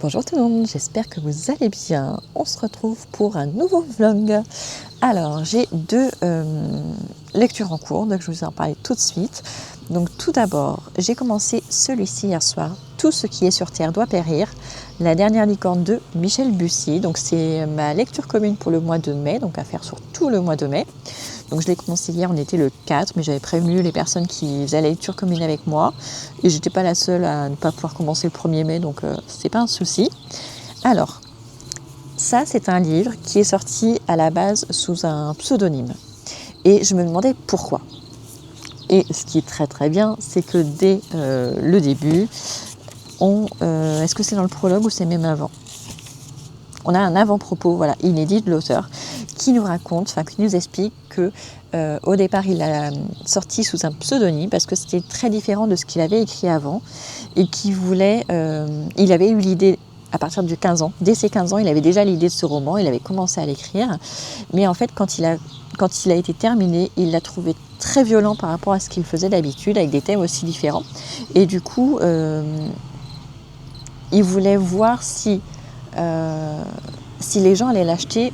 Bonjour tout le monde, j'espère que vous allez bien. On se retrouve pour un nouveau vlog. Alors, j'ai deux lectures en cours, donc je vais vous en parler tout de suite. Donc tout d'abord, j'ai commencé celui-ci hier soir, Tout ce qui est sur Terre doit périr, la dernière licorne de Michel Bussy. Donc c'est ma lecture commune pour le mois de mai, donc à faire sur tout le mois de mai. Donc je l'ai commencé hier, on était le 4, mais j'avais prévenu les personnes qui faisaient la lecture commune avec moi. Et j'étais pas la seule à ne pas pouvoir commencer le 1er mai, donc c'est pas un souci. Alors, ça c'est un livre qui est sorti à la base sous un pseudonyme. Et je me demandais pourquoi. Et ce qui est très très bien, c'est que dès le début, est-ce que c'est dans le prologue ou c'est même avant ? On a un avant-propos inédit de l'auteur qui nous raconte, qui nous explique que au départ il a sorti sous un pseudonyme parce que c'était très différent de ce qu'il avait écrit avant et qu'il voulait, il avait eu l'idée à partir de 15 ans, dès ses 15 ans il avait déjà l'idée de ce roman, il avait commencé à l'écrire, mais en fait quand il a été terminé, il l'a trouvé très violent par rapport à ce qu'il faisait d'habitude, avec des thèmes aussi différents, et du coup il voulait voir si les gens allaient l'acheter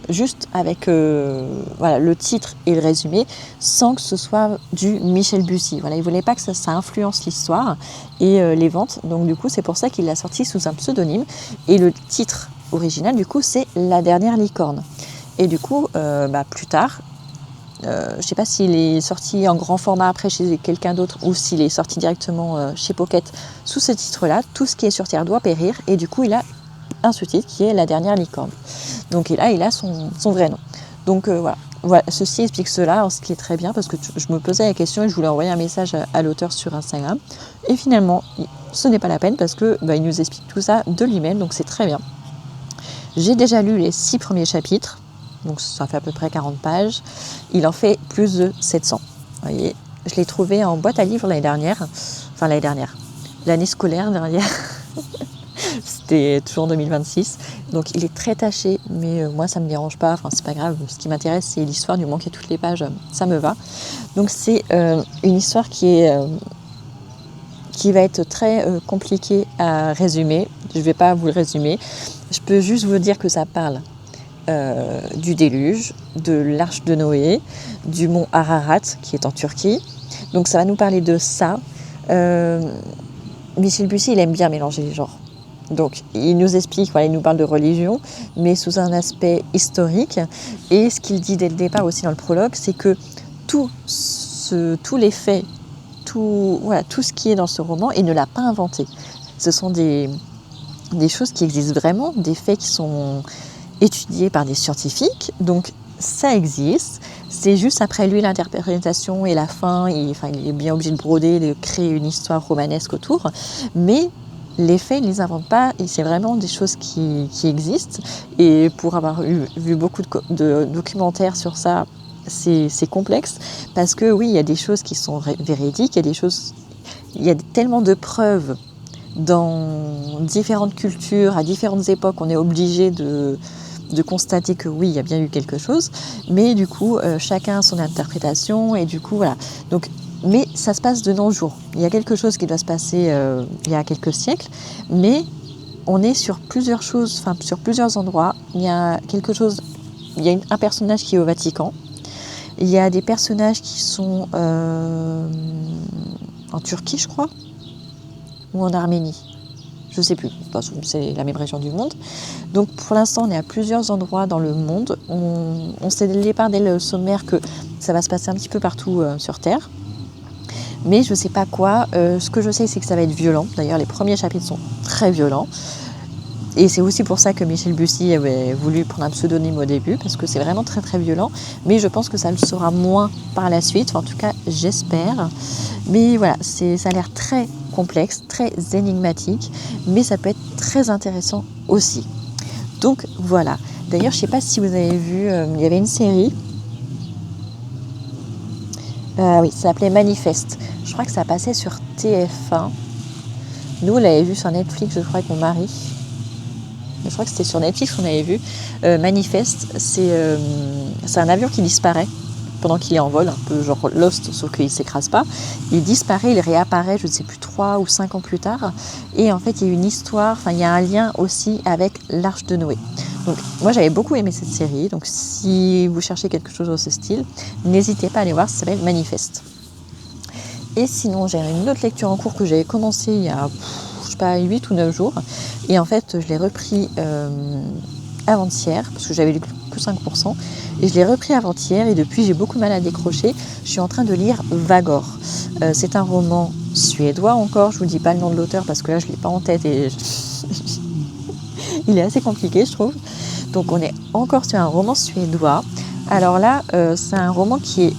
juste avec le titre et le résumé, sans que ce soit du Michel Bussy. Il ne voulait pas que ça influence l'histoire et les ventes. Donc du coup, c'est pour ça qu'il l'a sorti sous un pseudonyme. Et le titre original, du coup, c'est La dernière licorne. Et du coup, plus tard, je ne sais pas s'il est sorti en grand format après chez quelqu'un d'autre ou s'il est sorti directement chez Pocket sous ce titre-là, Tout ce qui est sur Terre doit périr. Et du coup, il a un sous-titre qui est La dernière licorne. Donc et là, il a son vrai nom. Donc voilà, ceci explique cela, ce qui est très bien parce que je me posais la question et je voulais envoyer un message à l'auteur sur Instagram. Et finalement, ce n'est pas la peine parce que il nous explique tout ça de lui-même, donc c'est très bien. J'ai déjà lu les 6 premiers chapitres, donc ça fait à peu près 40 pages. Il en fait plus de 700. Vous voyez, je l'ai trouvé en boîte à livres l'année scolaire dernière. C'était toujours en 2026, donc il est très taché, mais moi ça me dérange pas, c'est pas grave, ce qui m'intéresse c'est l'histoire, du moment qu'il y a toutes les pages, ça me va. Donc c'est une histoire qui va être très compliquée à résumer, je vais pas vous le résumer, je peux juste vous dire que ça parle du déluge, de l'arche de Noé, du mont Ararat qui est en Turquie, donc ça va nous parler de ça. Michel Bussy il aime bien mélanger les genres. Donc, il nous explique, il nous parle de religion, mais sous un aspect historique. Et ce qu'il dit dès le départ aussi dans le prologue, c'est que tous les faits, tout ce qui est dans ce roman, il ne l'a pas inventé. Ce sont des choses qui existent vraiment, des faits qui sont étudiés par des scientifiques. Donc, ça existe. C'est juste après lui l'interprétation et la fin. Il est bien obligé de broder, de créer une histoire romanesque autour. Mais les faits, il ne les invente pas, et c'est vraiment des choses qui existent. Et pour avoir vu beaucoup de documentaires sur ça, c'est complexe, parce que oui, il y a des choses qui sont véridiques, il y a tellement de preuves dans différentes cultures, à différentes époques, on est obligé de constater que oui, il y a bien eu quelque chose, mais du coup, chacun a son interprétation, et du coup, voilà. Donc, mais ça se passe de nos jours. Il y a quelque chose qui doit se passer il y a quelques siècles, mais on est sur plusieurs choses, sur plusieurs endroits. Il y a un personnage qui est au Vatican. Il y a des personnages qui sont en Turquie, je crois, ou en Arménie. Je ne sais plus, c'est la même région du monde. Donc pour l'instant, on est à plusieurs endroits dans le monde. On sait dès le départ, dès le sommaire, que ça va se passer un petit peu partout sur Terre. Mais je ne sais pas quoi. Ce que je sais, c'est que ça va être violent. D'ailleurs, les premiers chapitres sont très violents. Et c'est aussi pour ça que Michel Bussy avait voulu prendre un pseudonyme au début, parce que c'est vraiment très très violent. Mais je pense que ça le sera moins par la suite. En tout cas, j'espère. Mais voilà, ça a l'air très complexe, très énigmatique. Mais ça peut être très intéressant aussi. Donc voilà. D'ailleurs, je ne sais pas si vous avez vu, il y avait une série. Oui, ça s'appelait Manifeste. Je crois que ça passait sur TF1. Nous, on l'avait vu sur Netflix, je crois, avec mon mari. Je crois que c'était sur Netflix qu'on avait vu. Manifeste, c'est un avion qui disparaît. pendant qu'il est en vol, un peu genre Lost, sauf qu'il ne s'écrase pas. Il disparaît, il réapparaît, je ne sais plus, 3 ou 5 ans plus tard. Et en fait, il y a une histoire, enfin, il y a un lien aussi avec l'Arche de Noé. Donc, moi, j'avais beaucoup aimé cette série. Donc, si vous cherchez quelque chose de ce style, n'hésitez pas à aller voir, ça s'appelle Manifeste. Et sinon, j'ai une autre lecture en cours que j'avais commencé il y a, je sais pas, 8 ou 9 jours. Et en fait, je l'ai repris avant-hier, parce que j'avais lu que 5%. Et je l'ai repris avant-hier et depuis j'ai beaucoup de mal à décrocher. Je suis en train de lire Vagor. C'est un roman suédois encore, je ne vous dis pas le nom de l'auteur parce que là je ne l'ai pas en tête et il est assez compliqué je trouve. Donc on est encore sur un roman suédois. Alors là c'est un roman qui est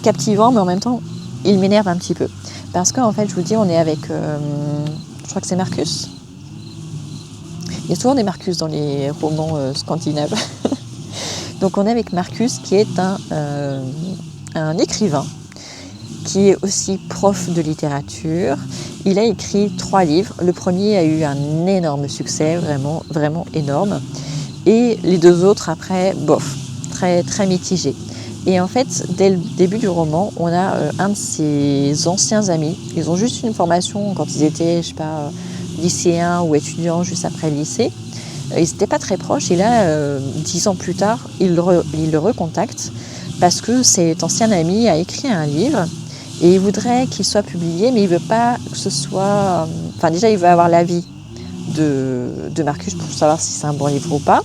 captivant mais en même temps il m'énerve un petit peu. Parce qu'en fait je vous dis on est avec, je crois que c'est Marcus. Il y a souvent des Marcus dans les romans scandinaves. Donc on est avec Marcus qui est un écrivain, qui est aussi prof de littérature. Il a écrit 3 livres. Le premier a eu un énorme succès, vraiment, vraiment énorme. Et les 2 autres après, bof, très, très mitigés. Et en fait, dès le début du roman, on a un de ses anciens amis. Ils ont juste une formation quand ils étaient, je sais pas, lycéens ou étudiants juste après le lycée. Ils n'étaient pas très proches et là, 10 ans plus tard, il le recontacte parce que cet ancien ami a écrit un livre et il voudrait qu'il soit publié, mais il ne veut pas que ce soit... Enfin déjà, il veut avoir l'avis de Marcus pour savoir si c'est un bon livre ou pas.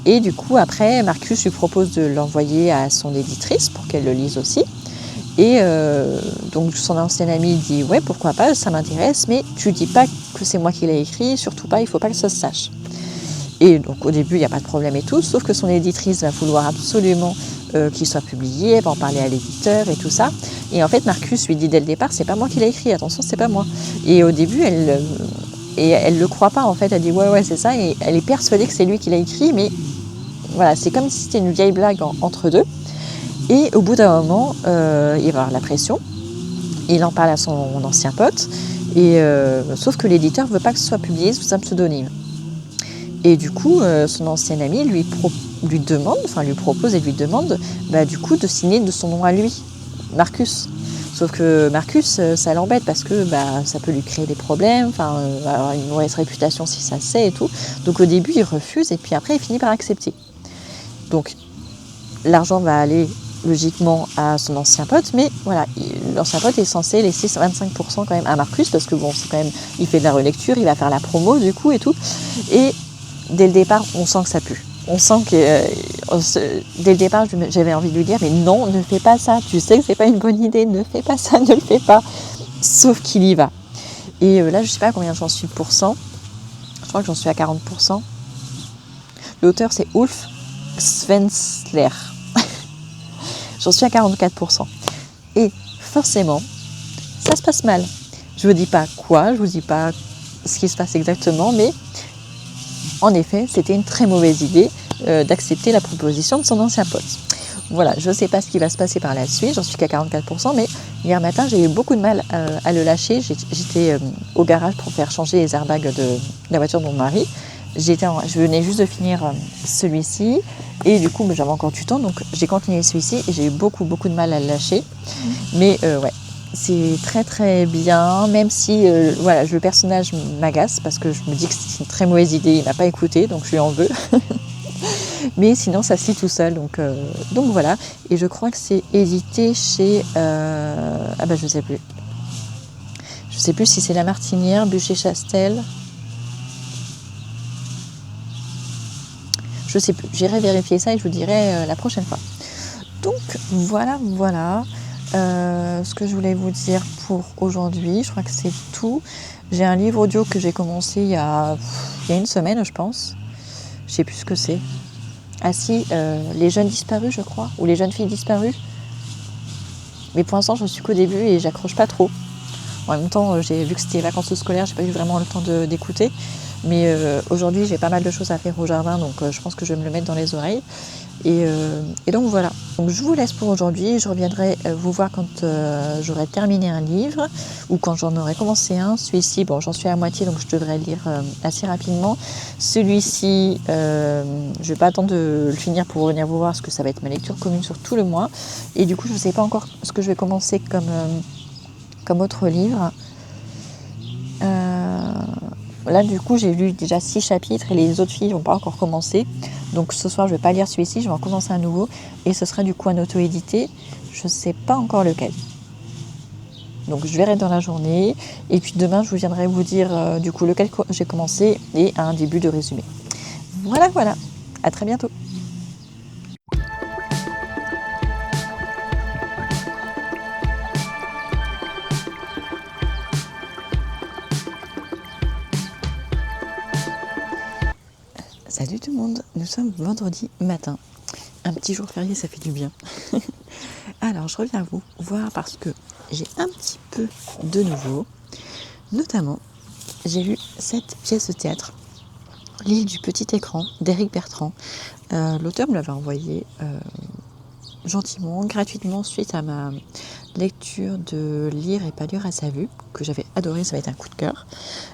Et du coup, après, Marcus lui propose de l'envoyer à son éditrice pour qu'elle le lise aussi. Et donc son ancien ami dit « Ouais, pourquoi pas, ça m'intéresse, mais tu dis pas que c'est moi qui l'ai écrit, surtout pas, il ne faut pas que ça se sache. » Et donc au début, il n'y a pas de problème et tout, sauf que son éditrice va vouloir absolument qu'il soit publié, elle va en parler à l'éditeur et tout ça. Et en fait, Marcus lui dit dès le départ, c'est pas moi qui l'ai écrit, attention, c'est pas moi. Et au début, elle le croit pas en fait, elle dit ouais, c'est ça, et elle est persuadée que c'est lui qui l'a écrit, mais voilà, c'est comme si c'était une vieille blague entre deux. Et au bout d'un moment, il va avoir la pression, il en parle à son ancien pote, et sauf que l'éditeur veut pas que ce soit publié sous un pseudonyme. Et du coup, son ancien ami lui propose et lui demande du coup de signer de son nom à lui, Marcus. Sauf que Marcus, ça l'embête parce que ça peut lui créer des problèmes, avoir une mauvaise réputation si ça se sait et tout. Donc au début, il refuse et puis après, il finit par accepter. Donc l'argent va aller logiquement à son ancien pote, mais voilà, l'ancien pote est censé laisser 25% quand même à Marcus parce que bon, c'est quand même, il fait de la relecture, il va faire la promo du coup et tout. Et dès le départ, on sent que ça pue. On sent que dès le départ, j'avais envie de lui dire mais non, ne fais pas ça. Tu sais que c'est pas une bonne idée, ne fais pas ça, ne le fais pas. Sauf qu'il y va. Et là, je sais pas combien j'en suis pour cent. Je crois que j'en suis à 40%. L'auteur, c'est Ulf Svensler. J'en suis à 44%. Et forcément, ça se passe mal. Je vous dis pas quoi, je vous dis pas ce qui se passe exactement, mais en effet, c'était une très mauvaise idée d'accepter la proposition de son ancien pote. Voilà, je ne sais pas ce qui va se passer par la suite, j'en suis qu'à 44%, mais hier matin, j'ai eu beaucoup de mal à le lâcher. J'étais au garage pour faire changer les airbags de la voiture de mon mari. Je venais juste de finir celui-ci, et du coup, j'avais encore du temps, donc j'ai continué celui-ci, et j'ai eu beaucoup de mal à le lâcher. Mais ouais. C'est très très bien, même si le personnage m'agace parce que je me dis que c'est une très mauvaise idée, il m'a pas écouté, donc je lui en veux. Mais sinon ça se lit tout seul, donc voilà. Et je crois que c'est édité chez... je sais plus. Je sais plus si c'est La Martinière, Bûcher-Chastel. Je sais plus, j'irai vérifier ça et je vous dirai la prochaine fois. Donc voilà. Ce que je voulais vous dire pour aujourd'hui, je crois que c'est tout. J'ai un livre audio que j'ai commencé il y a une semaine, je pense. Je sais plus ce que c'est. Ah si, Les jeunes disparus, je crois, ou Les jeunes filles disparues. Mais pour l'instant, je suis qu'au début et j'accroche pas trop. En même temps, j'ai vu que c'était les vacances scolaires, j'ai pas eu vraiment le temps d'écouter. Mais aujourd'hui, j'ai pas mal de choses à faire au jardin, donc je pense que je vais me le mettre dans les oreilles. Et donc voilà, donc je vous laisse pour aujourd'hui, je reviendrai vous voir quand j'aurai terminé un livre ou quand j'en aurai commencé un. Celui-ci, bon, j'en suis à moitié, donc je devrais le lire assez rapidement. Celui-ci, je vais pas attendre de le finir pour venir vous voir parce que ça va être ma lecture commune sur tout le mois. Et du coup, je ne sais pas encore ce que je vais commencer comme autre livre. Là, du coup, j'ai lu déjà 6 chapitres et les autres filles n'ont pas encore commencé. Donc ce soir, je ne vais pas lire celui-ci, je vais en commencer un nouveau. Et ce sera du coup un auto-édité. Je ne sais pas encore lequel. Donc je verrai dans la journée. Et puis demain, je vous viendrai vous dire du coup lequel j'ai commencé et un début de résumé. Voilà, voilà. À très bientôt. Salut tout le monde, nous sommes vendredi matin. Un petit jour férié, ça fait du bien. Alors, je reviens vous voir parce que j'ai un petit peu de nouveau. Notamment, j'ai lu cette pièce de théâtre, L'île du petit écran, d'Éric Bertrand. L'auteur me l'avait envoyé gentiment, gratuitement, suite à ma lecture de Lire et pas lire à sa vue, que j'avais adoré, ça va être un coup de cœur.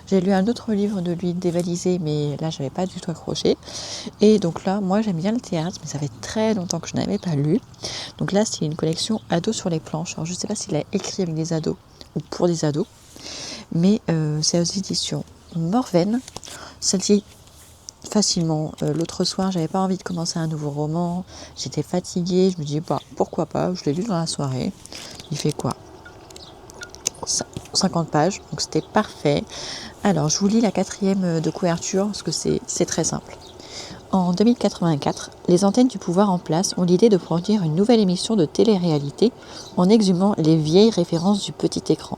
J'ai lu un autre livre de lui, Dévalisé, mais là, j'avais pas du tout accroché. Et donc là, moi, j'aime bien le théâtre, mais ça fait très longtemps que je n'avais pas lu. Donc là, c'est une collection Ados sur les planches. Alors, je ne sais pas s'il a écrit avec des ados ou pour des ados, mais c'est aux éditions Morven. Celle-ci, facilement. L'autre soir, j'avais pas envie de commencer un nouveau roman. J'étais fatiguée. Je me dis, bah, pourquoi pas. Je l'ai lu dans la soirée. Il fait quoi 50 pages, donc c'était parfait. Alors, je vous lis la 4e de couverture, parce que c'est très simple. En 2084, les antennes du pouvoir en place ont l'idée de produire une nouvelle émission de télé-réalité en exhumant les vieilles références du petit écran.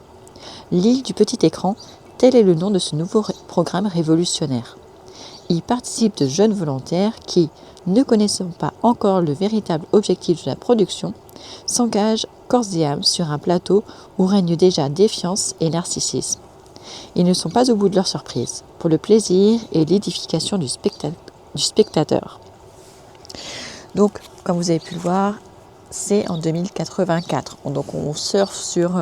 L'île du petit écran, tel est le nom de ce nouveau programme révolutionnaire. Y participent de jeunes volontaires qui, ne connaissant pas encore le véritable objectif de la production, s'engagent corps et âme sur un plateau où règnent déjà défiance et narcissisme. Ils ne sont pas au bout de leur surprise, pour le plaisir et l'édification du spectateur. Donc, comme vous avez pu le voir, c'est en 2084. Donc on surfe sur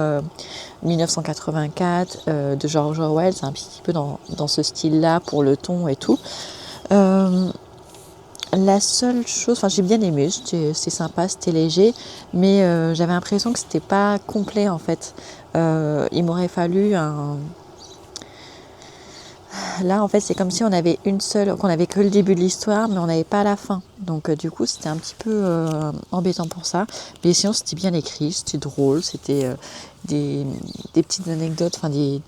1984 de George Orwell, c'est un petit peu dans ce style-là pour le ton et tout. La seule chose, enfin j'ai bien aimé, c'est sympa, c'était léger, mais j'avais l'impression que c'était pas complet en fait. Il m'aurait fallu un... Là en fait c'est comme si on avait qu'on avait que le début de l'histoire mais on n'avait pas la fin. Donc du coup c'était un petit peu embêtant pour ça. Mais sinon c'était bien écrit, c'était drôle, c'était des petites anecdotes, enfin des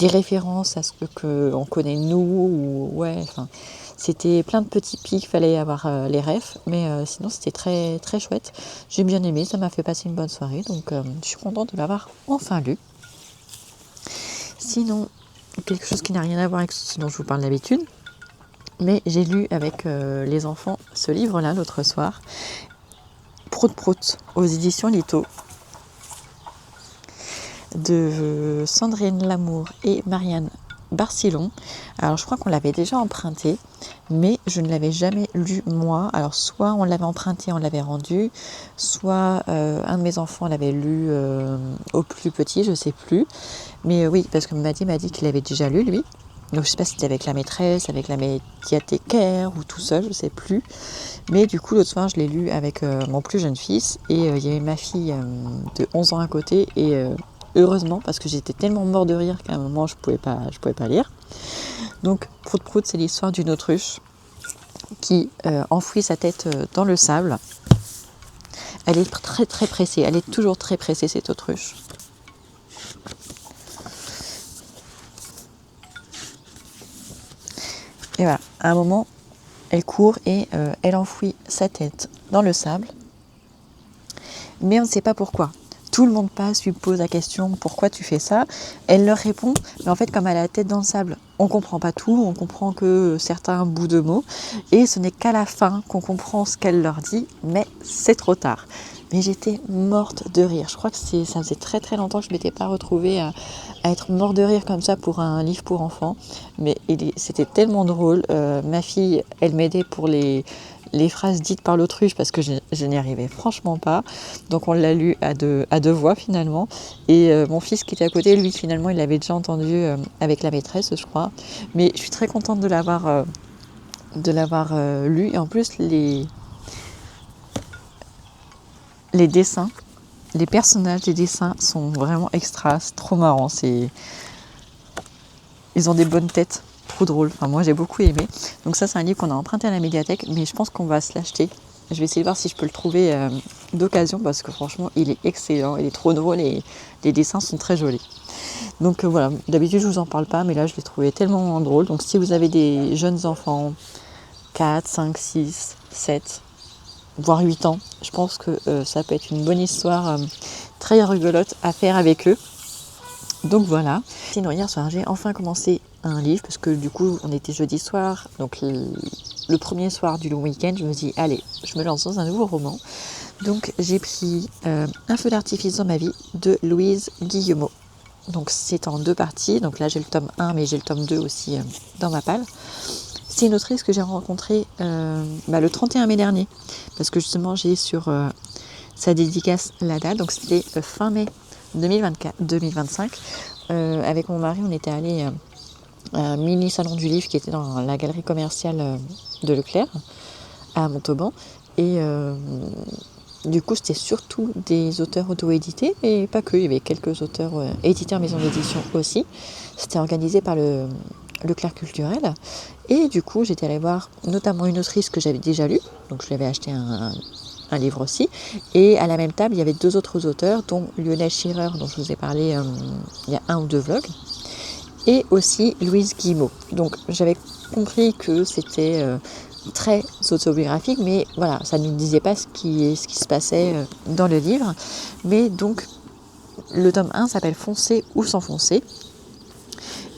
références à ce que on connaît nous, ou ouais, enfin c'était plein de petits pics, fallait avoir les refs, mais sinon c'était très très chouette. J'ai bien aimé, ça m'a fait passer une bonne soirée, donc je suis contente de l'avoir enfin lu. Sinon, quelque chose qui n'a rien à voir avec ce dont je vous parle d'habitude, mais j'ai lu avec les enfants ce livre-là l'autre soir, Prout Prout, aux éditions Lito, de Sandrine Lamour et Marianne Barcillon. Alors je crois qu'on l'avait déjà emprunté, mais je ne l'avais jamais lu moi. Alors soit on l'avait emprunté, on l'avait rendu, soit un de mes enfants l'avait lu au plus petit, je sais plus. Mais oui, parce que Madi m'a dit qu'il avait déjà lu lui. Donc je sais pas si c'était avec la maîtresse, avec la médiathécaire ou tout seul, je sais plus. Mais du coup l'autre soir je l'ai lu avec mon plus jeune fils et il y avait ma fille de 11 ans à côté et heureusement, parce que j'étais tellement mort de rire qu'à un moment je pouvais pas lire. Donc Prout Prout, c'est l'histoire d'une autruche qui enfouit sa tête dans le sable. Elle est très très pressée, elle est toujours très pressée cette autruche. Et voilà, à un moment, elle court et elle enfouit sa tête dans le sable. Mais on ne sait pas pourquoi. tout le monde passe, lui pose la question pourquoi tu fais ça. Elle leur répond, mais en fait comme elle a la tête dans le sable, on comprend pas tout, on comprend que certains bouts de mots, et ce n'est qu'à la fin qu'on comprend ce qu'elle leur dit, mais c'est trop tard. Mais j'étais morte de rire. Je crois que ça faisait très très longtemps que je ne m'étais pas retrouvée à être morte de rire comme ça pour un livre pour enfants. Mais c'était tellement drôle. Ma fille, elle m'aidait pour les phrases dites par l'autruche parce que je n'y arrivais franchement pas. Donc on l'a lu à deux voix finalement. Et mon fils qui était à côté, lui finalement, il l'avait déjà entendu avec la maîtresse, je crois. Mais je suis très contente de l'avoir lu. Et en plus, les dessins, les personnages des dessins sont vraiment extra, c'est trop marrant. Ils ont des bonnes têtes, trop drôle. Enfin, moi j'ai beaucoup aimé. Donc ça c'est un livre qu'on a emprunté à la médiathèque, mais je pense qu'on va se l'acheter. Je vais essayer de voir si je peux le trouver d'occasion parce que franchement il est excellent, il est trop drôle et les dessins sont très jolis. Donc voilà, d'habitude je vous en parle pas, mais là je l'ai trouvé tellement drôle. Donc si vous avez des jeunes enfants, 4, 5, 6, 7, voire 8 ans, je pense que ça peut être une bonne histoire très rigolote à faire avec eux. Donc voilà. Sinon hier soir j'ai enfin commencé un livre parce que du coup on était jeudi soir, donc le premier soir du long week-end, je me dis allez, je me lance dans un nouveau roman. Donc j'ai pris Un feu d'artifice dans ma vie de Louise Guillemot. Donc c'est en 2 parties, donc là j'ai le tome 1 mais j'ai le tome 2 aussi dans ma palle. C'est une autrice que j'ai rencontrée le 31 mai dernier, parce que justement j'ai sur sa dédicace la date, donc c'était fin mai 2025. Avec mon mari, on était allés à un mini salon du livre qui était dans la galerie commerciale de Leclerc, à Montauban. Et du coup, c'était surtout des auteurs auto-édités, mais pas que, il y avait quelques auteurs éditeurs maison d'édition aussi. C'était organisé par le Leclerc culturel. Et du coup, j'étais allée voir notamment une autrice que j'avais déjà lue, donc je lui avais acheté un livre aussi. Et à la même table, il y avait 2 autres auteurs, dont Lionel Schirrer, dont je vous ai parlé il y a 1 ou 2 vlogs, et aussi Louise Guillemot. Donc j'avais compris que c'était très autobiographique, mais voilà, ça ne nous disait pas ce qui se passait dans le livre. Mais donc, le tome 1 s'appelle Foncer ou s'enfoncer.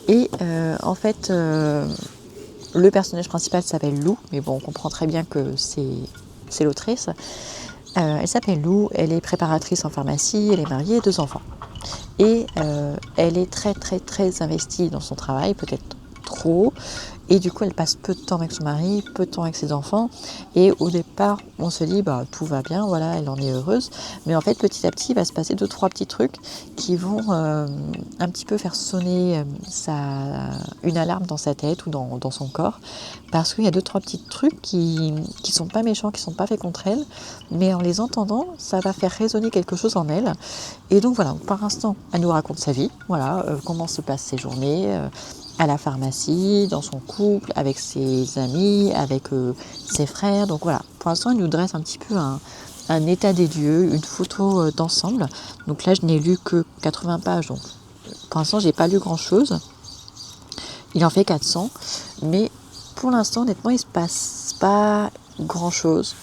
Et en fait, le personnage principal s'appelle Lou, mais bon, on comprend très bien que c'est l'autrice. Elle s'appelle Lou, elle est préparatrice en pharmacie, elle est mariée, 2 enfants. Et elle est très très très investie dans son travail, peut-être trop. Et du coup, elle passe peu de temps avec son mari, peu de temps avec ses enfants. Et au départ, on se dit, tout va bien, voilà, elle en est heureuse. Mais en fait, petit à petit, il va se passer 2-3 petits trucs qui vont un petit peu faire sonner une alarme dans sa tête ou dans son corps. Parce qu'il y a 2-3 petits trucs qui sont pas méchants, qui sont pas faits contre elle. Mais en les entendant, ça va faire résonner quelque chose en elle. Et donc voilà, par instant, elle nous raconte sa vie. Voilà, comment se passent ses journées. À la pharmacie, dans son couple, avec ses amis, avec ses frères. Donc voilà, pour l'instant, il nous dresse un petit peu un état des lieux, une photo d'ensemble. Donc là, je n'ai lu que 80 pages, donc pour l'instant, j'ai pas lu grand-chose. Il en fait 400, mais pour l'instant, honnêtement, il se passe pas grand-chose.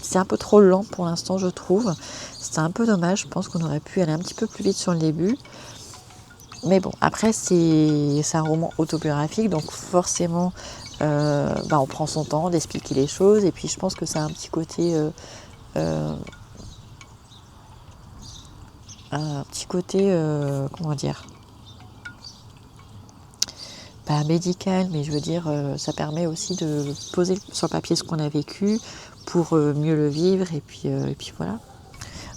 C'est un peu trop lent pour l'instant, je trouve. C'est un peu dommage, je pense qu'on aurait pu aller un petit peu plus vite sur le début. Mais bon, après, c'est un roman autobiographique, donc forcément, on prend son temps d'expliquer les choses. Et puis, je pense que ça a un petit côté, comment dire, pas médical, mais je veux dire, ça permet aussi de poser sur le papier ce qu'on a vécu pour mieux le vivre. Et puis voilà.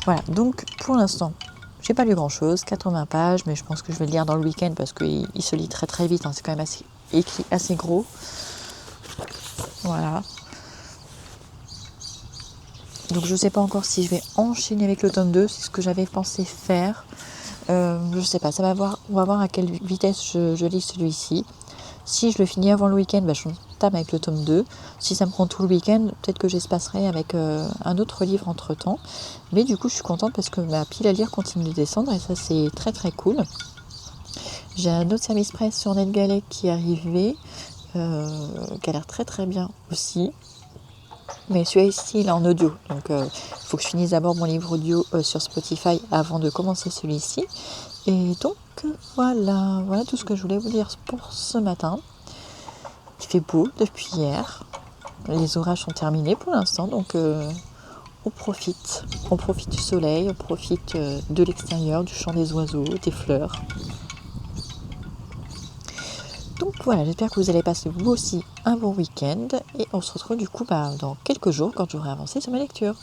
Voilà, donc pour l'instant, j'ai pas lu grand chose, 80 pages, mais je pense que je vais le lire dans le week-end parce qu'il se lit très très vite, c'est quand même écrit assez gros. Voilà. Donc je sais pas encore si je vais enchaîner avec le tome 2, c'est ce que j'avais pensé faire. Je sais pas, on va voir à quelle vitesse je lis celui-ci. Si je le finis avant le week-end, je entame avec le tome 2. Si ça me prend tout le week-end, peut-être que j'espacerai avec un autre livre entre-temps. Mais du coup, je suis contente parce que ma pile à lire continue de descendre et ça, c'est très très cool. J'ai un autre service presse sur NetGalley qui est arrivé, qui a l'air très très bien aussi. Mais celui-ci, il est en audio. Donc, il faut que je finisse d'abord mon livre audio sur Spotify avant de commencer celui-ci. Et donc, voilà tout ce que je voulais vous dire pour ce matin. Il fait beau depuis hier. Les orages sont terminés pour l'instant, donc on profite. On profite du soleil, on profite de l'extérieur, du chant des oiseaux, des fleurs. Donc voilà, j'espère que vous allez passer vous aussi un bon week-end et on se retrouve du coup dans quelques jours quand j'aurai avancé sur ma lecture.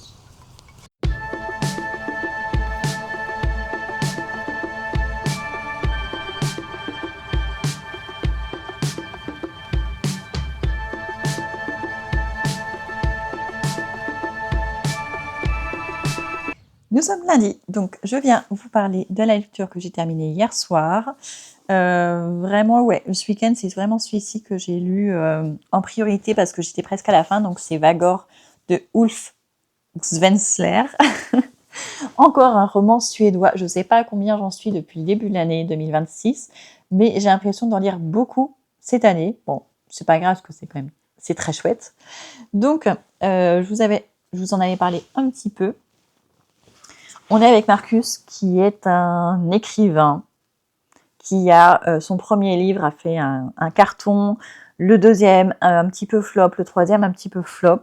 Nous sommes lundi, donc je viens vous parler de la lecture que j'ai terminée hier soir. Vraiment, ouais, ce week-end, c'est vraiment celui-ci que j'ai lu en priorité parce que j'étais presque à la fin. Donc, c'est Vagor de Ulf Svensler. Encore un roman suédois. Je ne sais pas combien j'en suis depuis le début de l'année 2026, mais j'ai l'impression d'en lire beaucoup cette année. Bon, c'est pas grave parce que c'est très chouette. Donc, je vous en avais parlé un petit peu. On est avec Marcus, qui est un écrivain qui a son premier livre a fait un carton, le deuxième un petit peu flop, le troisième un petit peu flop.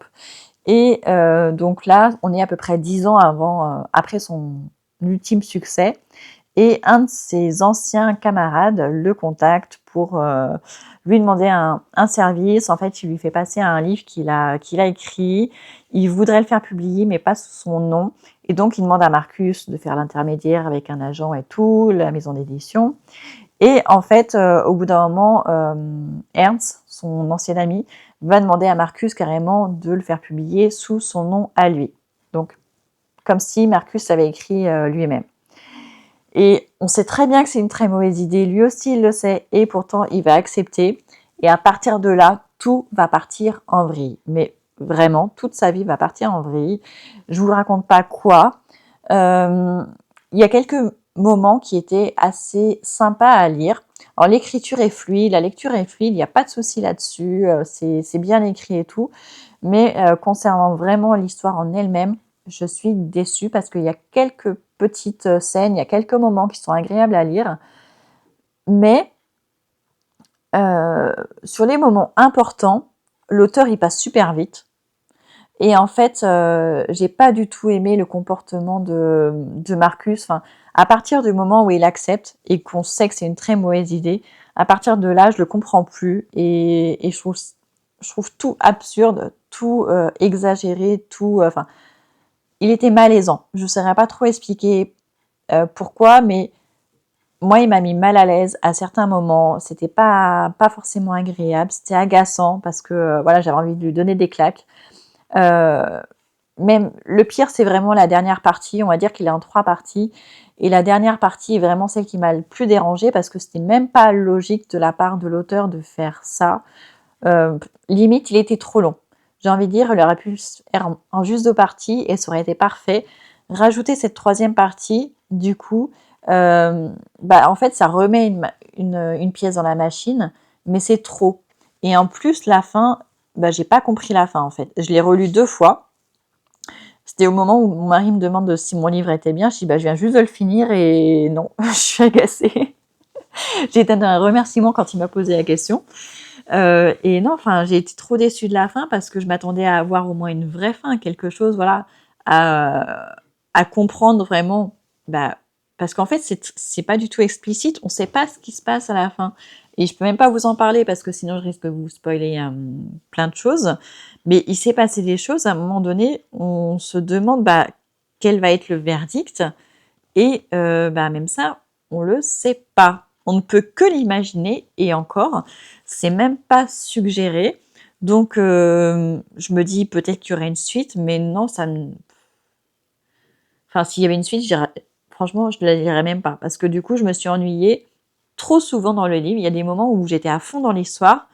Et donc là, on est à peu près 10 ans après son ultime succès. Et un de ses anciens camarades le contacte pour lui demander un service. En fait, il lui fait passer un livre qu'il a écrit. Il voudrait le faire publier, mais pas sous son nom. Et donc, il demande à Marcus de faire l'intermédiaire avec un agent et tout, la maison d'édition. Et en fait, au bout d'un moment, Ernst, son ancien ami, va demander à Marcus carrément de le faire publier sous son nom à lui. Donc, comme si Marcus l'avait écrit lui-même. Et on sait très bien que c'est une très mauvaise idée, lui aussi il le sait, et pourtant il va accepter. Et à partir de là, tout va partir en vrille. Mais vraiment, toute sa vie va partir en vrille. Je vous raconte pas quoi. Il y a quelques moments qui étaient assez sympas à lire. Alors l'écriture est fluide, la lecture est fluide, il n'y a pas de souci là-dessus, c'est bien écrit et tout. Mais concernant vraiment l'histoire en elle-même, je suis déçue parce qu'il y a quelques petites scènes, il y a quelques moments qui sont agréables à lire. Mais sur les moments importants, l'auteur il passe super vite. Et en fait, j'ai pas du tout aimé le comportement de Marcus. Enfin, à partir du moment où il accepte et qu'on sait que c'est une très mauvaise idée, à partir de là, je le comprends plus et je trouve tout absurde, tout exagéré, tout. Enfin, il était malaisant. Je ne saurais pas trop expliquer pourquoi, mais moi, il m'a mis mal à l'aise à certains moments. C'était pas forcément agréable. C'était agaçant parce que voilà, j'avais envie de lui donner des claques. Même le pire, c'est vraiment la dernière partie. On va dire qu'il est en 3 parties. Et la dernière partie est vraiment celle qui m'a le plus dérangée parce que c'était même pas logique de la part de l'auteur de faire ça. Limite, il était trop long. J'ai envie de dire, il aurait pu faire en juste 2 parties et ça aurait été parfait. Rajouter cette 3e partie, du coup, en fait, ça remet une pièce dans la machine, mais c'est trop. Et en plus, la fin, j'ai pas compris la fin en fait. Je l'ai relu 2 fois. C'était au moment où mon mari me demande si mon livre était bien. Je dis je viens juste de le finir et non, je suis agacée. J'ai été dans un remerciement quand il m'a posé la question. Et non, enfin, j'ai été trop déçue de la fin parce que je m'attendais à avoir au moins une vraie fin, quelque chose, voilà, à comprendre vraiment. Parce qu'en fait, c'est pas du tout explicite. On sait pas ce qui se passe à la fin. Et je peux même pas vous en parler parce que sinon je risque de vous spoiler plein de choses. Mais il s'est passé des choses. À un moment donné, on se demande quel va être le verdict. Et même ça, on le sait pas. On ne peut que l'imaginer. Et encore, c'est même pas suggéré. Donc, je me dis peut-être qu'il y aurait une suite. Mais non, ça ne... Enfin, s'il y avait une suite, franchement, je ne la lirais même pas. Parce que du coup, je me suis ennuyée trop souvent dans le livre. Il y a des moments où j'étais à fond dans l'histoire.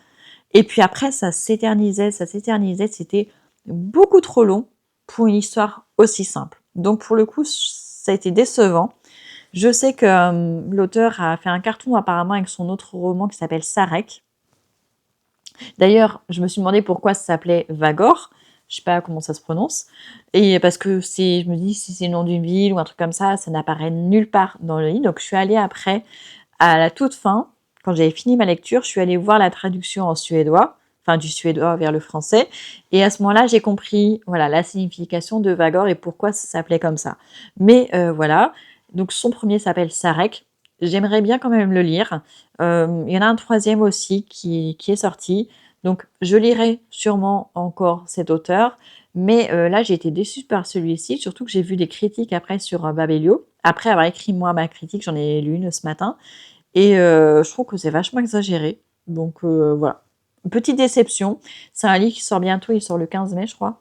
Et puis après, ça s'éternisait. C'était beaucoup trop long pour une histoire aussi simple. Donc pour le coup, ça a été décevant. Je sais que l'auteur a fait un carton apparemment avec son autre roman qui s'appelle Sarek. D'ailleurs, je me suis demandé pourquoi ça s'appelait Vagor. Je sais pas comment ça se prononce. Et parce que je me dis, si c'est le nom d'une ville ou un truc comme ça n'apparaît nulle part dans le livre. Donc je suis allée après, à la toute fin, quand j'avais fini ma lecture, je suis allée voir la traduction en suédois, enfin du suédois vers le français. Et à ce moment-là, j'ai compris voilà, la signification de Vagor et pourquoi ça s'appelait comme ça. Mais voilà, donc son premier s'appelle Sarek. J'aimerais bien quand même le lire. Il y en a un troisième aussi qui est sorti. Donc je lirai sûrement encore cet auteur. Mais là, j'ai été déçue par celui-ci, surtout que j'ai vu des critiques après sur Babelio. Après avoir écrit moi ma critique, j'en ai lu une ce matin. Et je trouve que c'est vachement exagéré. Donc voilà. Petite déception. C'est un livre qui sort bientôt, il sort le 15 mai, je crois.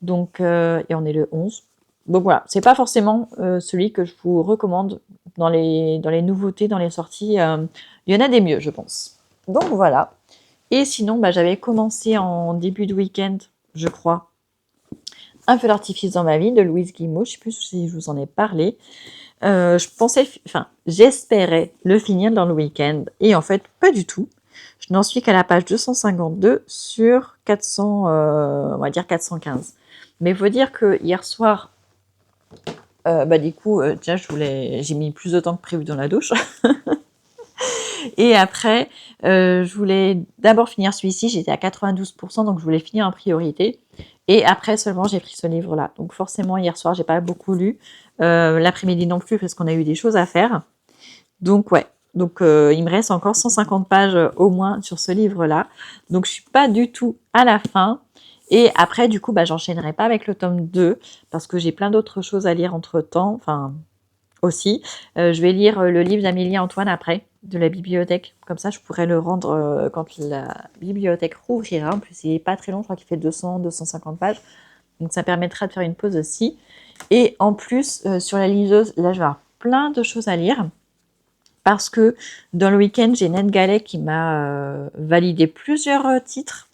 Donc, et on est le 11. Donc voilà, c'est pas forcément celui que je vous recommande dans les nouveautés, dans les sorties. Il y en a des mieux, je pense. Donc voilà. Et sinon, bah, j'avais commencé en début de week-end, je crois, Un feu d'artifice dans ma vie de Louise Guillemot. Je sais plus si je vous en ai parlé. J'espérais le finir dans le week-end. Et en fait, pas du tout. Je n'en suis qu'à la page 252 sur 400, on va dire 415. Mais il faut dire que hier soir, du coup, déjà, j'ai mis plus de temps que prévu dans la douche. Et après, je voulais d'abord finir celui-ci. J'étais à 92%, donc je voulais finir en priorité. Et après seulement, j'ai pris ce livre-là. Donc forcément, hier soir, j'ai pas beaucoup lu. L'après-midi non plus, parce qu'on a eu des choses à faire. Donc ouais. Donc il me reste encore 150 pages au moins sur ce livre-là. Donc je suis pas du tout à la fin. Et après, du coup, j'enchaînerai pas avec le tome 2 parce que j'ai plein d'autres choses à lire entre-temps. Enfin, aussi. Je vais lire le livre d'Amélie Antoine après, de la bibliothèque. Comme ça, je pourrais le rendre quand la bibliothèque rouvrira. En plus, il n'est pas très long, je crois qu'il fait 200-250 pages. Donc, ça permettra de faire une pause aussi. Et en plus, sur la liseuse, là, je vais avoir plein de choses à lire. Parce que dans le week-end, j'ai Ned Gallet qui m'a validé plusieurs titres.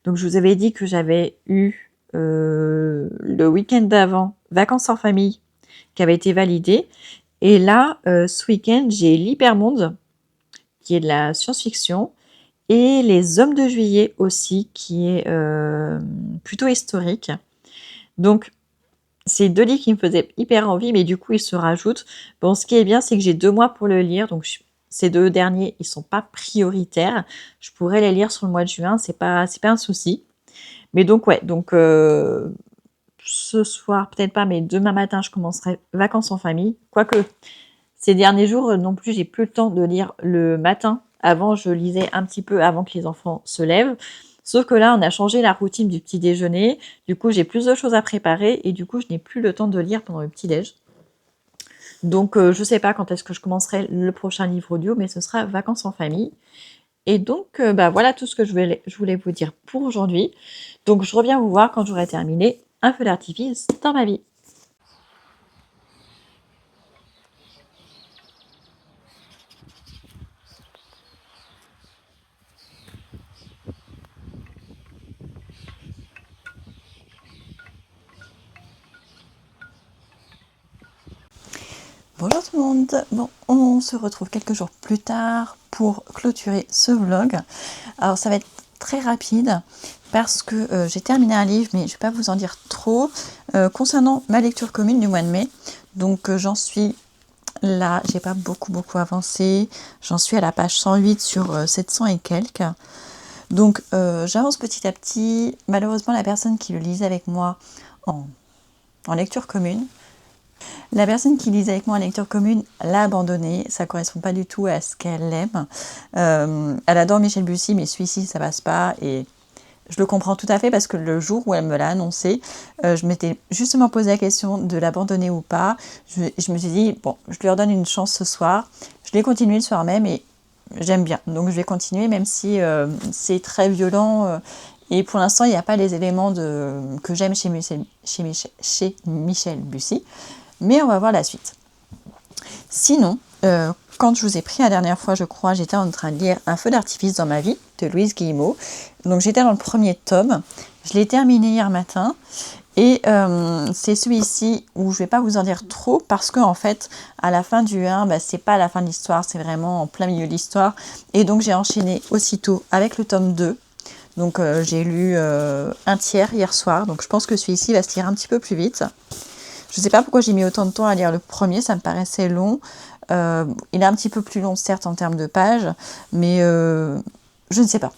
Donc, je vous avais dit que j'avais eu le week-end d'avant, Vacances en famille, qui avait été validé. Et là, ce week-end, j'ai l'Hypermonde, qui est de la science-fiction, et Les Hommes de Juillet aussi, qui est plutôt historique. Donc, c'est deux livres qui me faisaient hyper envie, mais du coup, ils se rajoutent. Bon, ce qui est bien, c'est que j'ai 2 mois pour le lire, donc ces deux derniers, ils sont pas prioritaires. Je pourrais les lire sur le mois de juin, c'est pas un souci. Mais donc, ouais, donc ce soir, peut-être pas, mais demain matin, je commencerai Vacances en famille. Quoique, ces derniers jours non plus, j'ai plus le temps de lire le matin. Avant, je lisais un petit peu avant que les enfants se lèvent. Sauf que là, on a changé la routine du petit déjeuner. Du coup, j'ai plus de choses à préparer et du coup, je n'ai plus le temps de lire pendant le petit déj. Donc, je sais pas quand est-ce que je commencerai le prochain livre audio, mais ce sera Vacances en famille. Et donc, voilà tout ce que je voulais vous dire pour aujourd'hui. Donc, je reviens vous voir quand j'aurai terminé Un feu d'artifice dans ma vie. Bonjour tout le monde. Bon, on se retrouve quelques jours plus tard pour clôturer ce vlog. Alors ça va être très rapide parce que j'ai terminé un livre, mais je ne vais pas vous en dire trop concernant ma lecture commune du mois de mai. Donc j'en suis là, j'ai pas beaucoup avancé. J'en suis à la page 108 sur 700 et quelques. Donc j'avance petit à petit. Malheureusement, la personne qui le lisait avec moi en lecture commune, la personne qui lisait avec moi en lecture commune l'a abandonné, ça correspond pas du tout à ce qu'elle aime. Elle adore Michel Bussy, mais celui-ci ça passe pas et je le comprends tout à fait parce que le jour où elle me l'a annoncé, je m'étais justement posé la question de l'abandonner ou pas. Je me suis dit, bon, je lui redonne une chance ce soir. Je l'ai continué le soir même et j'aime bien, donc je vais continuer même si c'est très violent. Et pour l'instant, il n'y a pas les éléments que j'aime chez Michel Bussy. Mais on va voir la suite. Sinon, quand je vous ai pris la dernière fois, je crois, j'étais en train de lire Un feu d'artifice dans ma vie de Louise Guillemot. Donc j'étais dans le premier tome. Je l'ai terminé hier matin. Et c'est celui-ci où je ne vais pas vous en dire trop parce qu'en fait, à la fin du 1, c'est pas la fin de l'histoire, c'est vraiment en plein milieu de l'histoire. Et donc j'ai enchaîné aussitôt avec le tome 2. Donc j'ai lu un tiers hier soir, donc je pense que celui-ci va se lire un petit peu plus vite. Je ne sais pas pourquoi j'ai mis autant de temps à lire le premier, ça me paraissait long. Il est un petit peu plus long certes en termes de pages, mais je ne sais pas.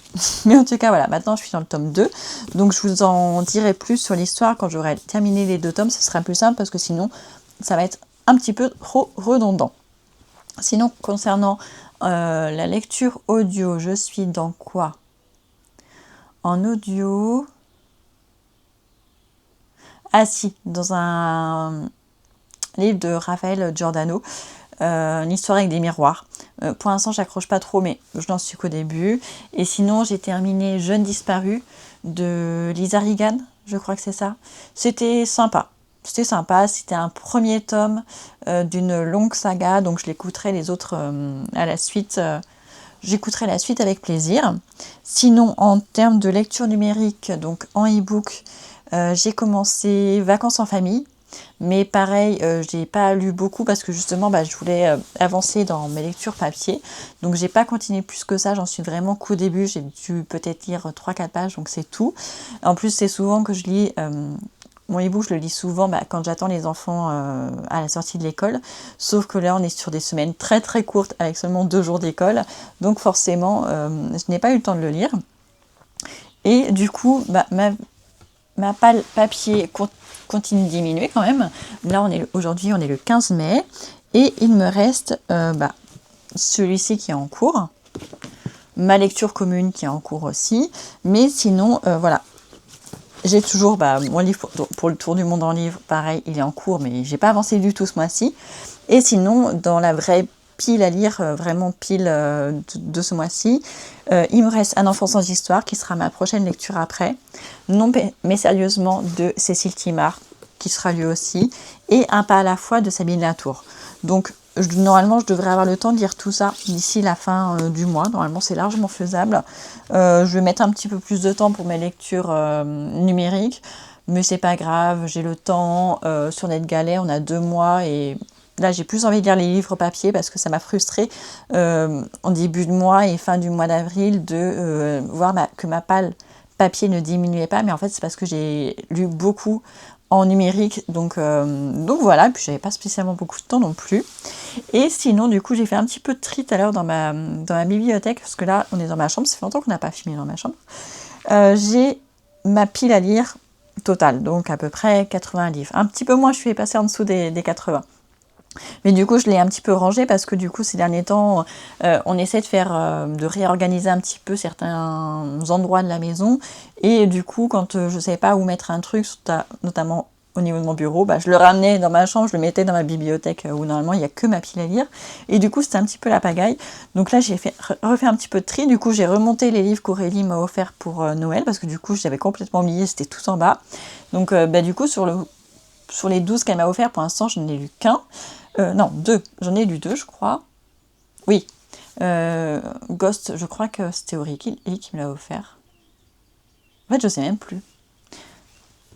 Mais en tout cas voilà, maintenant je suis dans le tome 2, donc je vous en dirai plus sur l'histoire quand j'aurai terminé les 2 tomes, ce sera plus simple parce que sinon ça va être un petit peu trop redondant. Sinon concernant la lecture audio, je suis dans quoi? En audio... Ah si, dans un livre de Raphaël Giordano, une histoire avec des miroirs. Pour l'instant, j'accroche pas trop, mais je n'en suis qu'au début. Et sinon, j'ai terminé Jeune disparue de Lisa Regan, je crois que c'est ça. C'était sympa. C'était un premier tome d'une longue saga, donc je l'écouterai les autres à la suite. J'écouterai la suite avec plaisir. Sinon, en termes de lecture numérique, donc en e-book, j'ai commencé Vacances en famille. Mais pareil, j'ai pas lu beaucoup parce que justement je voulais avancer dans mes lectures papier. Donc j'ai pas continué plus que ça, j'en suis vraiment qu'au début, j'ai dû peut-être lire 3-4 pages, donc c'est tout. En plus c'est souvent que je lis, mon e-book je le lis souvent quand j'attends les enfants à la sortie de l'école. Sauf que là on est sur des semaines très très courtes avec seulement 2 jours d'école. Donc forcément je n'ai pas eu le temps de le lire. Et du coup ma palle papier continue de diminuer quand même. Là, aujourd'hui, on est le 15 mai. Et il me reste celui-ci qui est en cours. Ma lecture commune qui est en cours aussi. Mais sinon, voilà. J'ai toujours mon livre pour le tour du monde en livre. Pareil, il est en cours, mais j'ai pas avancé du tout ce mois-ci. Et sinon, dans la vraie pile à lire, vraiment pile de ce mois-ci, il me reste Un enfant sans histoire qui sera ma prochaine lecture après. Non mais sérieusement de Cécile Thimard qui sera lu aussi, et Un pas à la fois de Sabine Latour. Donc normalement je devrais avoir le temps de lire tout ça d'ici la fin du mois. Normalement c'est largement faisable. Je vais mettre un petit peu plus de temps pour mes lectures numériques, mais c'est pas grave, j'ai le temps. Sur NetGalley on a 2 mois et là, j'ai plus envie de lire les livres papier parce que ça m'a frustrée en début de mois et fin du mois d'avril de voir que ma palle papier ne diminuait pas. Mais en fait, c'est parce que j'ai lu beaucoup en numérique. Donc voilà, puis j'avais pas spécialement beaucoup de temps non plus. Et sinon, du coup, j'ai fait un petit peu de tri tout à l'heure dans ma bibliothèque parce que là, on est dans ma chambre. Ça fait longtemps qu'on n'a pas filmé dans ma chambre. J'ai ma pile à lire totale, donc à peu près 80 livres. Un petit peu moins, je suis passée en dessous des 80. Mais du coup, je l'ai un petit peu rangé parce que du coup, ces derniers temps, on essaie de réorganiser un petit peu certains endroits de la maison. Et du coup, quand je ne savais pas où mettre un truc, notamment au niveau de mon bureau, je le ramenais dans ma chambre, je le mettais dans ma bibliothèque où normalement il n'y a que ma pile à lire. Et du coup, c'était un petit peu la pagaille. Donc là, j'ai refait un petit peu de tri. Du coup, j'ai remonté les livres qu'Aurélie m'a offert pour Noël parce que du coup, j'avais complètement oublié, c'était tout en bas. Donc du coup, sur les 12 qu'elle m'a offert, pour l'instant, je n'en ai lu qu'un. Non, 2. J'en ai lu 2, je crois. Oui. Ghost, je crois que c'était Aurélie qui me l'a offert. En fait, je sais même plus.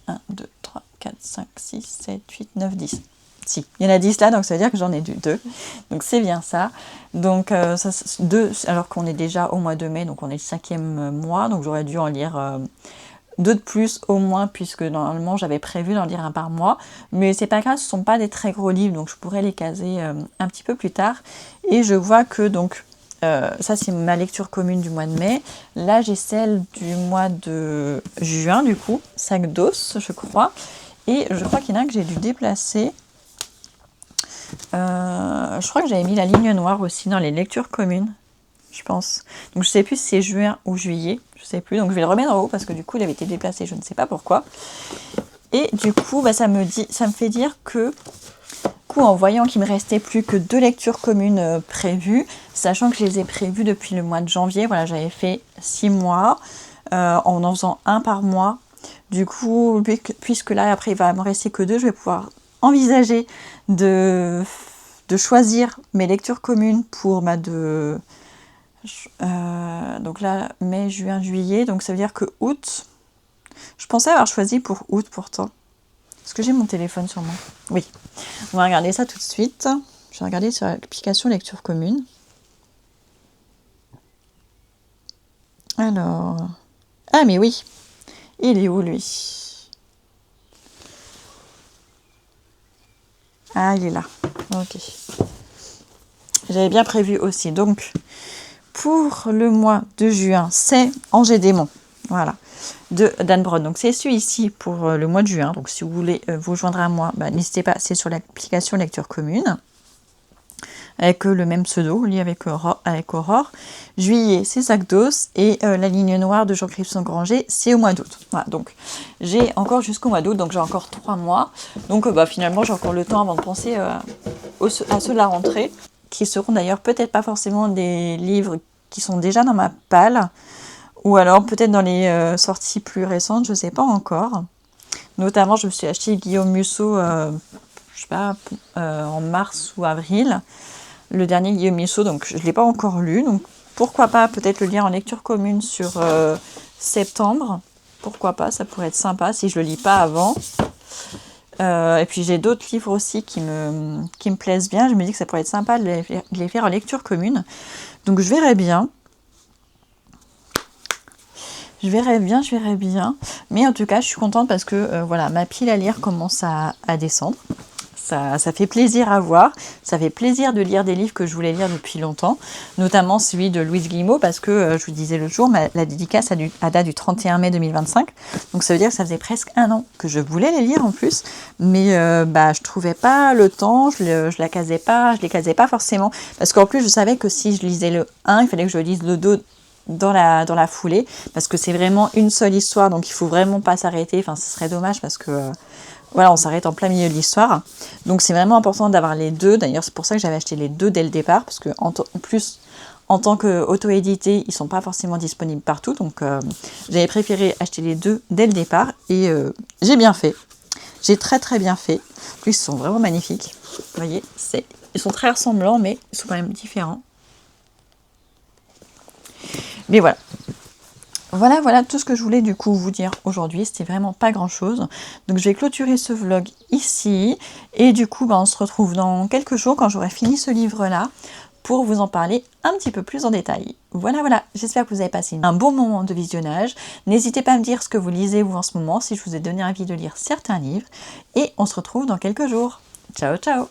1, 2, 3, 4, 5, 6, 7, 8, 9, 10. Si, il y en a 10 là, donc ça veut dire que j'en ai lu 2. Donc c'est bien ça. Donc ça, 2, alors qu'on est déjà au mois de mai, donc on est le 5e mois, donc j'aurais dû en lire 2 de plus au moins, puisque normalement j'avais prévu d'en lire un par mois, mais c'est pas grave, ce sont pas des très gros livres, donc je pourrais les caser un petit peu plus tard. Et je vois que donc ça c'est ma lecture commune du mois de mai. Là j'ai celle du mois de juin, du coup, Sac d'os, je crois, et je crois qu'il y en a un que j'ai dû déplacer. Je crois que j'avais mis La ligne noire aussi dans les lectures communes, je pense. Donc je sais plus si c'est juin ou juillet, je sais plus. Donc je vais le remettre en haut parce que du coup il avait été déplacé, je ne sais pas pourquoi. Et du coup ça me fait dire que en voyant qu'il me restait plus que 2 lectures communes prévues, sachant que je les ai prévues depuis le mois de janvier, voilà, j'avais fait 6 mois en faisant un par mois. Du coup, puisque là après il va me rester que 2, je vais pouvoir envisager de choisir mes lectures communes pour donc là, mai, juin, juillet, donc ça veut dire que août, je pensais avoir choisi pour août pourtant. Est-ce que j'ai mon téléphone sur moi? Oui. On va regarder ça tout de suite. Je vais regarder sur l'application lecture commune. Alors, Ah mais oui, il est où lui? Ah, il est là. Ok. J'avais bien prévu aussi. Donc, pour le mois de juin, c'est Angers Démon. Voilà. De Dan Brown. Donc, c'est celui-ci pour le mois de juin. Donc, si vous voulez vous joindre à moi, bah, n'hésitez pas. C'est sur l'application Lecture Commune. Avec le même pseudo, lié avec Aurore. Juillet, c'est Sac d'os. Et la ligne noire de Jean-Christophe Granger, c'est au mois d'août. Voilà, donc j'ai encore jusqu'au mois d'août, donc j'ai encore 3 mois. Donc finalement, j'ai encore le temps avant de penser à ceux de la rentrée, qui seront d'ailleurs peut-être pas forcément des livres qui sont déjà dans ma palle, ou alors peut-être dans les sorties plus récentes, je ne sais pas encore. Notamment, je me suis acheté Guillaume Musso, je sais pas, en mars ou avril. Le dernier Guillaume Musso, donc je ne l'ai pas encore lu. Donc pourquoi pas peut-être le lire en lecture commune sur septembre. Pourquoi pas, ça pourrait être sympa si je le lis pas avant. Et puis j'ai d'autres livres aussi qui me plaisent bien. Je me dis que ça pourrait être sympa de les faire en lecture commune. Donc je verrai bien. Je verrai bien. Mais en tout cas, je suis contente parce que voilà, ma pile à lire commence à descendre. Ça fait plaisir à voir, ça fait plaisir de lire des livres que je voulais lire depuis longtemps, notamment celui de Louise Guillemot, parce que je vous disais l'autre jour, la dédicace date du 31 mai 2025, donc ça veut dire que ça faisait presque 1 an que je voulais les lire en plus, mais je trouvais pas le temps, je les casais pas forcément, parce qu'en plus je savais que si je lisais le 1, il fallait que je lise le 2 dans la foulée, parce que c'est vraiment une seule histoire, donc il faut vraiment pas s'arrêter, enfin ce serait dommage parce que... Voilà, on s'arrête en plein milieu de l'histoire. Donc c'est vraiment important d'avoir les deux. D'ailleurs, c'est pour ça que j'avais acheté les deux dès le départ. Parce que en plus, en tant qu'auto-édité, ils ne sont pas forcément disponibles partout. Donc j'avais préféré acheter les deux dès le départ. Et j'ai bien fait. J'ai très très bien fait. En plus, ils sont vraiment magnifiques. Vous voyez, ils sont très ressemblants, mais ils sont quand même différents. Mais voilà. Voilà tout ce que je voulais du coup vous dire aujourd'hui, c'était vraiment pas grand chose. Donc je vais clôturer ce vlog ici et du coup on se retrouve dans quelques jours quand j'aurai fini ce livre là pour vous en parler un petit peu plus en détail. Voilà, j'espère que vous avez passé un bon moment de visionnage. N'hésitez pas à me dire ce que vous lisez vous en ce moment, si je vous ai donné envie de lire certains livres et on se retrouve dans quelques jours. Ciao ciao.